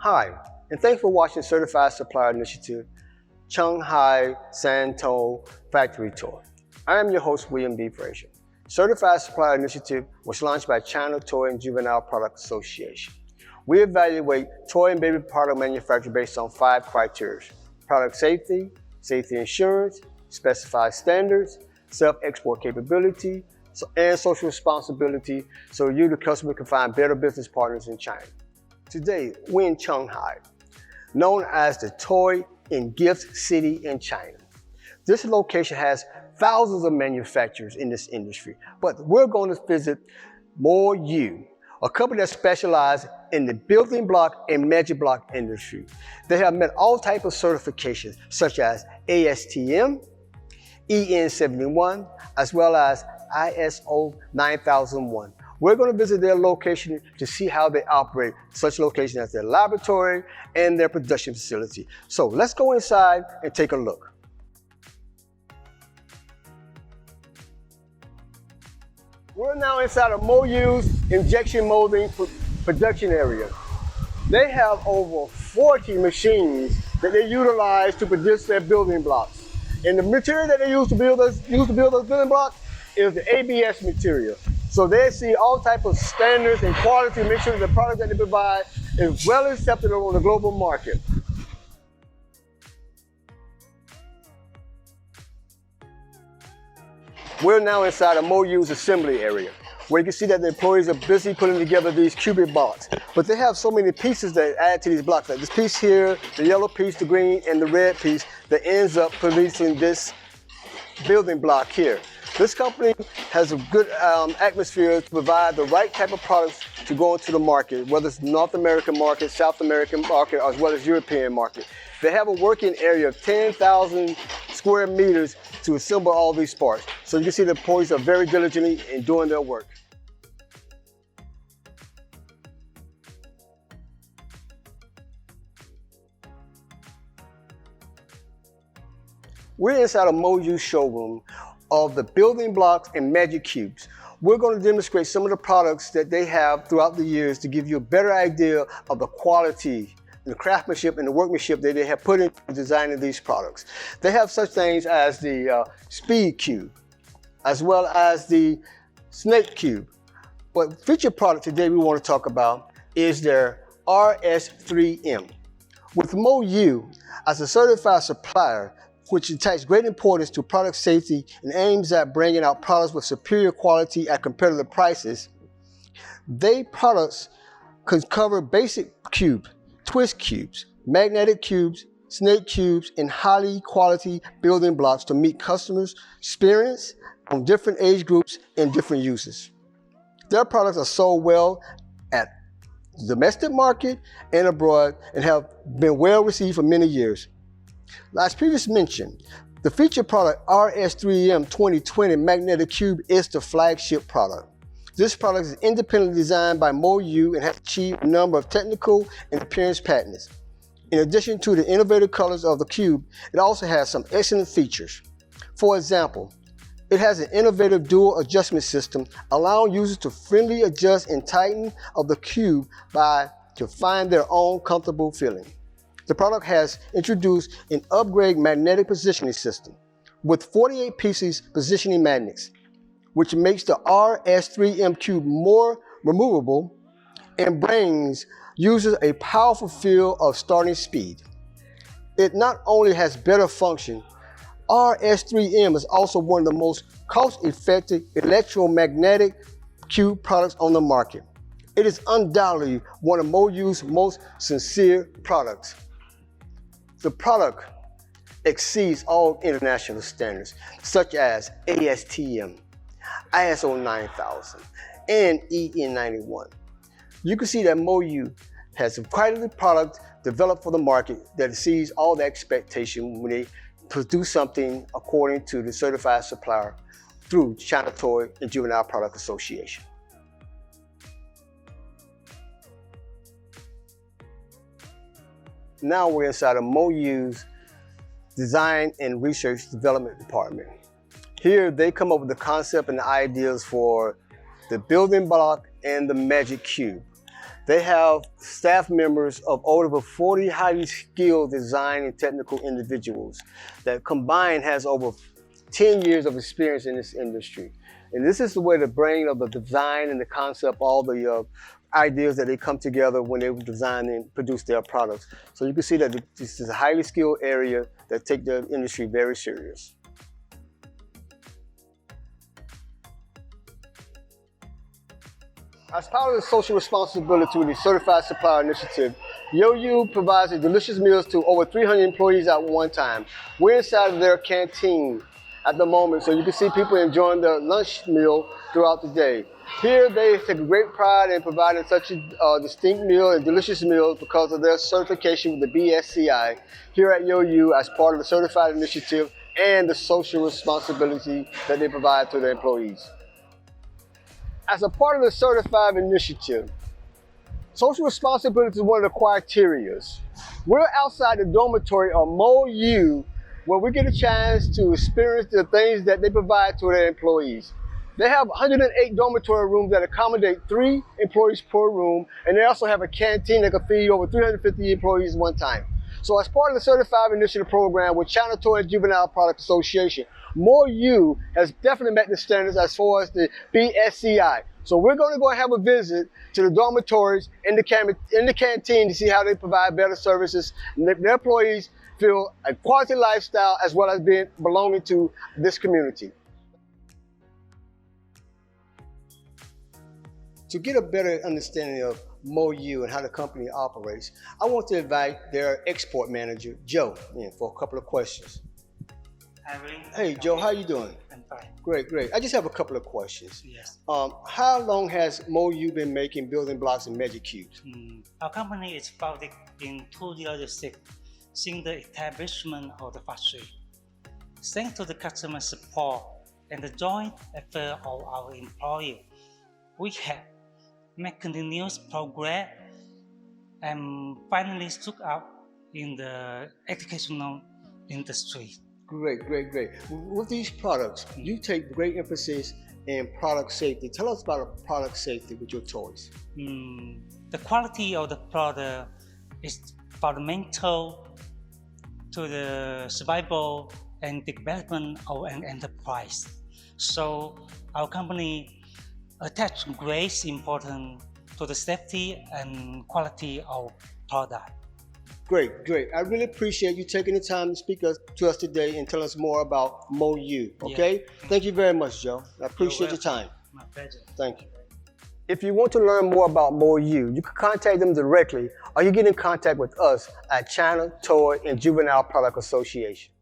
Hi, and thanks for watching Certified Supplier Initiative, Shanghai Shantou Factory Tour. I am your host, William B. Frazier. Certified Supplier Initiative was launched by China Toy and Juvenile Product Association. We evaluate toy and baby product manufacture based on 5 criteria: product safety, safety insurance, specified standards, self-export capability, and social responsibility, so you, the customer, can find better business partners in China. Today, we're in Shanghai, known as the Toy and Gift City in China. This location has thousands of manufacturers in this industry, but we're going to visit Moyu, a company that specializes in the building block and magic block industry. They have met all types of certifications such as ASTM, EN71, as well as ISO 9001. We're going to visit their location to see how they operate such locations as their laboratory and their production facility. So let's go inside and take a look. We're now inside of Moyu's injection molding production area. They have over 40 machines that they utilize to produce their building blocks. And the material that they use to build those building blocks is the ABS material. So they see all types of standards and quality to make sure that the product that they provide is well accepted on the global market. We're now inside of Moyu's assembly area, where you can see that the employees are busy putting together these cubic blocks. But they have so many pieces that add to these blocks, like this piece here, the yellow piece, the green, and the red piece that ends up producing this building block here. This company has a good atmosphere to provide the right type of products to go into the market, whether it's North American market, South American market, as well as European market. They have a working area of 10,000 square meters to assemble all these parts. So you can see the employees are very diligently in doing their work. We're inside of Moyu's showroom of the building blocks and magic cubes. We're going to demonstrate some of the products that they have throughout the years to give you a better idea of the quality, the craftsmanship, and the workmanship that they have put into designing these products. They have such things as the speed cube, as well as the snake cube. But featured product today we want to talk about is their RS3M. With Moyu, as a certified supplier, which attaches great importance to product safety and aims at bringing out products with superior quality at competitive prices, their products can cover basic cube, twist cubes, magnetic cubes, snake cubes, and highly quality building blocks to meet customers' experience on different age groups and different uses. Their products are sold well at the domestic market and abroad and have been well received for many years. As previously mentioned, the featured product RS3M 2020 Magnetic Cube is the flagship product. This product is independently designed by Moyu and has achieved a number of technical and appearance patents. In addition to the innovative colors of the cube, it also has some excellent features. For example, it has an innovative dual adjustment system, allowing users to freely adjust and tighten of the cube to find their own comfortable feeling. The product has introduced an upgrade magnetic positioning system with 48 pieces positioning magnets, which makes the RS3M cube more removable and brings users a powerful feel of starting speed. It not only has better function, RS3M is also one of the most cost-effective electromagnetic cube products on the market. It is undoubtedly one of Moyu's most sincere products. The product exceeds all international standards, such as ASTM, ISO 9000, and EN91. You can see that Moyu has a quality product developed for the market that exceeds all the expectation when they produce something according to the certified supplier through China Toy and Juvenile Product Association. Now we're inside of Moyu's Design and Research Development Department. Here they come up with the concept and the ideas for the building block and the magic cube. They have staff members of over 40 highly skilled design and technical individuals that combined has over 10 years of experience in this industry. And this is the way the brain of the design and the concept, all the ideas that they come together when they design and produce their products. So you can see that this is a highly skilled area that take the industry very serious. As part of the social responsibility with the Certified Supplier Initiative, YoYu provides delicious meals to over 300 employees at one time. We're inside of their canteen at the moment, so you can see people enjoying their lunch meal throughout the day. Here they take great pride in providing such a distinct meal and delicious meals because of their certification with the BSCI here at YoYu as part of the Certified Initiative and the social responsibility that they provide to their employees. As a part of the Certified Initiative, social responsibility is one of the criteria. We're outside the dormitory of Moyu, where we get a chance to experience the things that they provide to their employees. They have 108 dormitory rooms that accommodate 3 employees per room, and they also have a canteen that can feed over 350 employees at one time. So as part of the Certified Initiative program with Shantou and Juvenile Product Association, Moyu has definitely met the standards as far as the BSCI. So we're going to go and have a visit to the dormitories in the canteen to see how they provide better services and their employees feel a quality lifestyle as well as belonging to this community. To get a better understanding of Moyu and how the company operates, I want to invite their export manager, Joe, in for a couple of questions. Hey, Joe, how you doing? I'm fine. Great, great. I just have a couple of questions. Yes. How long has Moyu been making building blocks and magic cubes? Our company is founded in 2006, since the establishment of the factory. Thanks to the customer support and the joint effort of our employees, we have made continuous progress and finally stood out in the educational industry. Great, great, great. With these products, you take great emphasis in product safety. Tell us about product safety with your toys. The quality of the product is fundamental to the survival and development of an enterprise. So our company attaches great importance to the safety and quality of product. Great, great. I really appreciate you taking the time to speak to us today and tell us more about Moyu, okay? Yeah. Thank you very much, Joe. I appreciate your time. My pleasure. Thank you. If you want to learn more about Moyu, you can contact them directly or you get in contact with us at China Toy and Juvenile Product Association.